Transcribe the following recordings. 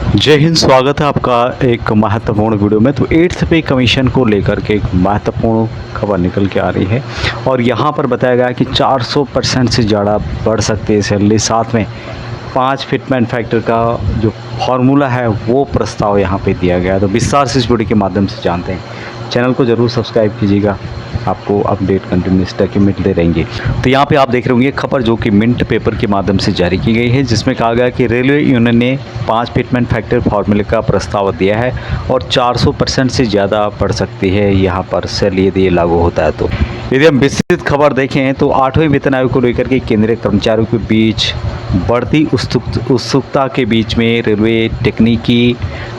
जय हिंद। स्वागत है आपका एक महत्वपूर्ण वीडियो में। तो 8th पे कमीशन को लेकर के एक महत्वपूर्ण खबर निकल के आ रही है और यहाँ पर बताया गया कि 400% से ज़्यादा बढ़ सकती है सैलरी। साथ में 5 फिटमेंट फैक्टर का जो फार्मूला है वो प्रस्ताव यहाँ पे दिया गया है। तो विस्तार से इस वीडियो के माध्यम से जानते हैं। चैनल को ज़रूर सब्सक्राइब कीजिएगा, आपको अपडेट कंटिन्यूस टैके मिलते रहेंगे। तो यहाँ पे आप देख रहे होंगे खबर जो कि मिंट पेपर के माध्यम से जारी की गई है, जिसमें कहा गया कि रेलवे यूनियन ने 5 फिटमेंट फैक्टर फार्मूले का प्रस्ताव दिया है और 400% से ज़्यादा बढ़ सकती है यहाँ पर सैलरी यदि ये लागू होता है। तो यदि हम विस्तृत खबर देखें तो 8वें वेतन आयोग को लेकर के केंद्रीय कर्मचारियों के बीच बढ़ती उत्सुकता के बीच में रेलवे टेक्निकी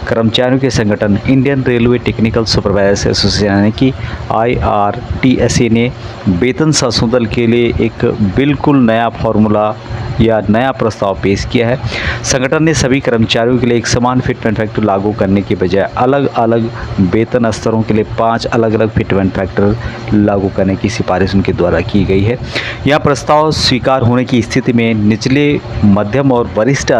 कर्मचारियों के संगठन Indian railway technical supervisors association यानी कि IRTSA ने वेतन संशोधन के लिए एक बिल्कुल नया फार्मूला या नया प्रस्ताव पेश किया है। संगठन ने सभी कर्मचारियों के लिए एक समान फिटमेंट फैक्टर लागू करने के बजाय अलग अलग वेतन स्तरों के लिए 5 अलग अलग फिटमेंट फैक्टर लागू करने की सिफारिश उनके द्वारा की गई है। यह प्रस्ताव स्वीकार होने की स्थिति में निचले, मध्यम और वरिष्ठ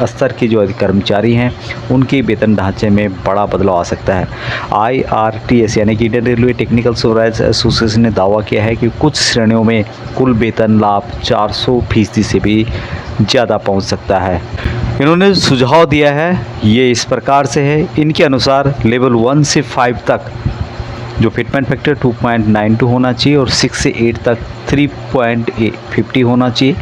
स्तर के जो कर्मचारी हैं उनके वेतन ढांचे में बड़ा बदलाव आ सकता है। IRTS यानी कि Indian railway technical supervisors association ने दावा किया है कि कुछ श्रेणियों में कुल वेतन लाभ 400% से भी ज़्यादा पहुंच सकता है। इन्होंने सुझाव दिया है, ये इस प्रकार से है। इनके अनुसार लेवल 1 से 5 तक जो फिटमेंट फैक्टर 2.92 होना चाहिए और 6 से 8 तक 3.50 होना चाहिए।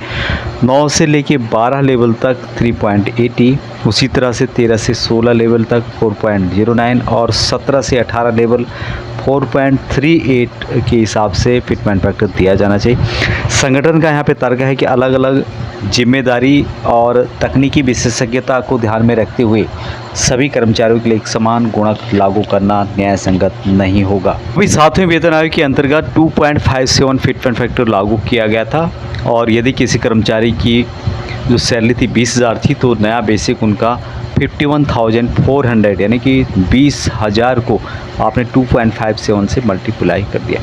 9 से लेके 12 लेवल तक 3.80, उसी तरह से 13 से 16 लेवल तक 4.09 और 17 से 18 लेवल 4.38 के हिसाब से फिटमेंट फैक्टर दिया जाना चाहिए। संगठन का यहाँ पे तर्क है कि अलग अलग जिम्मेदारी और तकनीकी विशेषज्ञता को ध्यान में रखते हुए सभी कर्मचारियों के लिए एक समान गुणक लागू करना न्याय संगत नहीं होगा। अभी 7वें वेतन आयोग के अंतर्गत 2.57 फिटमेंट फैक्टर लागू किया गया था और यदि किसी कर्मचारी की जो सैलरी थी 20,000 थी तो नया बेसिक उनका 51,400 यानी कि 20,000 को आपने 2.57 से मल्टीप्लाई कर दिया।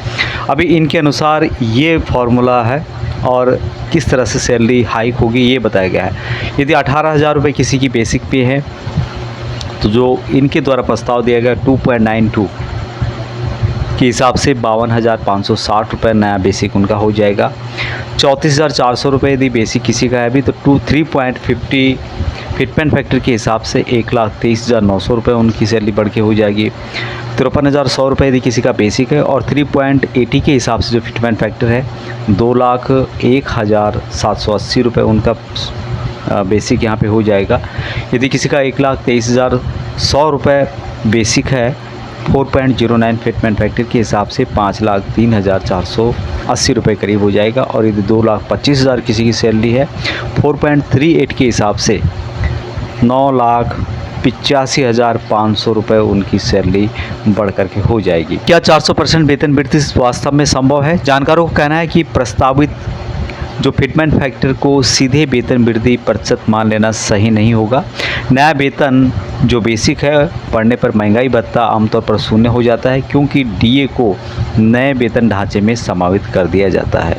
अभी इनके अनुसार ये फार्मूला है और किस तरह से सैलरी हाइक होगी ये बताया गया है। यदि 18,000 रुपये किसी की बेसिक पे है तो जो इनके द्वारा प्रस्ताव दिया गया 2.92 के हिसाब से 52,560 रुपये नया बेसिक उनका हो जाएगा। 34,400 रुपये यदि बेसिक किसी का है अभी तो 3.50 फिटमेंट फैक्टर के हिसाब से 1,23,900 रुपये उनकी सैलरी बढ़ के हो जाएगी। 53,100 रुपये यदि किसी का बेसिक है और 3.80 के हिसाब से जो फिटमेंट फैक्टर है 2,01,780 रुपये उनका बेसिक यहाँ पे हो जाएगा। यदि किसी का 1,23,100 रुपये बेसिक है 4.09 फिटमेंट फैक्टर के हिसाब से 5,03,480 रुपये करीब हो जाएगा। और यदि 2,25,000 किसी की सैलरी है 4.38 के हिसाब से 9,85,500 रुपये उनकी सैलरी बढ़ करके हो जाएगी। क्या 400% वेतन वृद्धि वास्तव में संभव है? जानकारों का कहना है कि प्रस्तावित जो फिटमेंट फैक्टर को सीधे वेतन वृद्धि प्रतिशत मान लेना सही नहीं होगा। नया वेतन जो बेसिक है बढ़ने पर महंगाई भत्ता आमतौर पर शून्य हो जाता है क्योंकि DA को नए वेतन ढांचे में समावित कर दिया जाता है।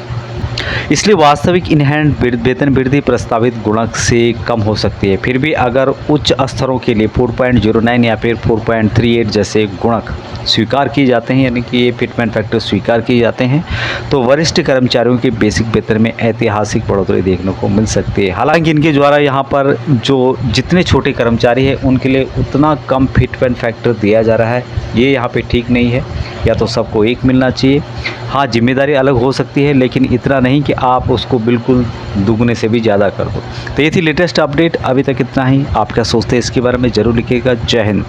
इसलिए वास्तविक इनहैंड वेतन वृद्धि प्रस्तावित गुणक से कम हो सकती है। फिर भी अगर उच्च स्तरों के लिए 4.09 या फिर 4.38 जैसे गुणक स्वीकार किए जाते हैं यानी कि ये फिटमेंट फैक्टर स्वीकार किए जाते हैं तो वरिष्ठ कर्मचारियों के बेसिक वेतन में ऐतिहासिक बढ़ोतरी देखने को मिल सकती है। हालांकि इनके द्वारा यहाँ पर जो जितने छोटे कर्मचारी हैं उनके लिए उतना कम फिटमेंट फैक्टर दिया जा रहा है, ये यहाँ पे ठीक नहीं है। या तो सबको एक मिलना चाहिए। हाँ, जिम्मेदारी अलग हो सकती है लेकिन इतना नहीं कि आप उसको बिल्कुल दुगने से भी ज़्यादा कर दो। तो ये थी लेटेस्ट अपडेट। अभी तक इतना ही। आप क्या सोचते हैं इसके बारे में ज़रूर लिखिएगा। जय हिंद।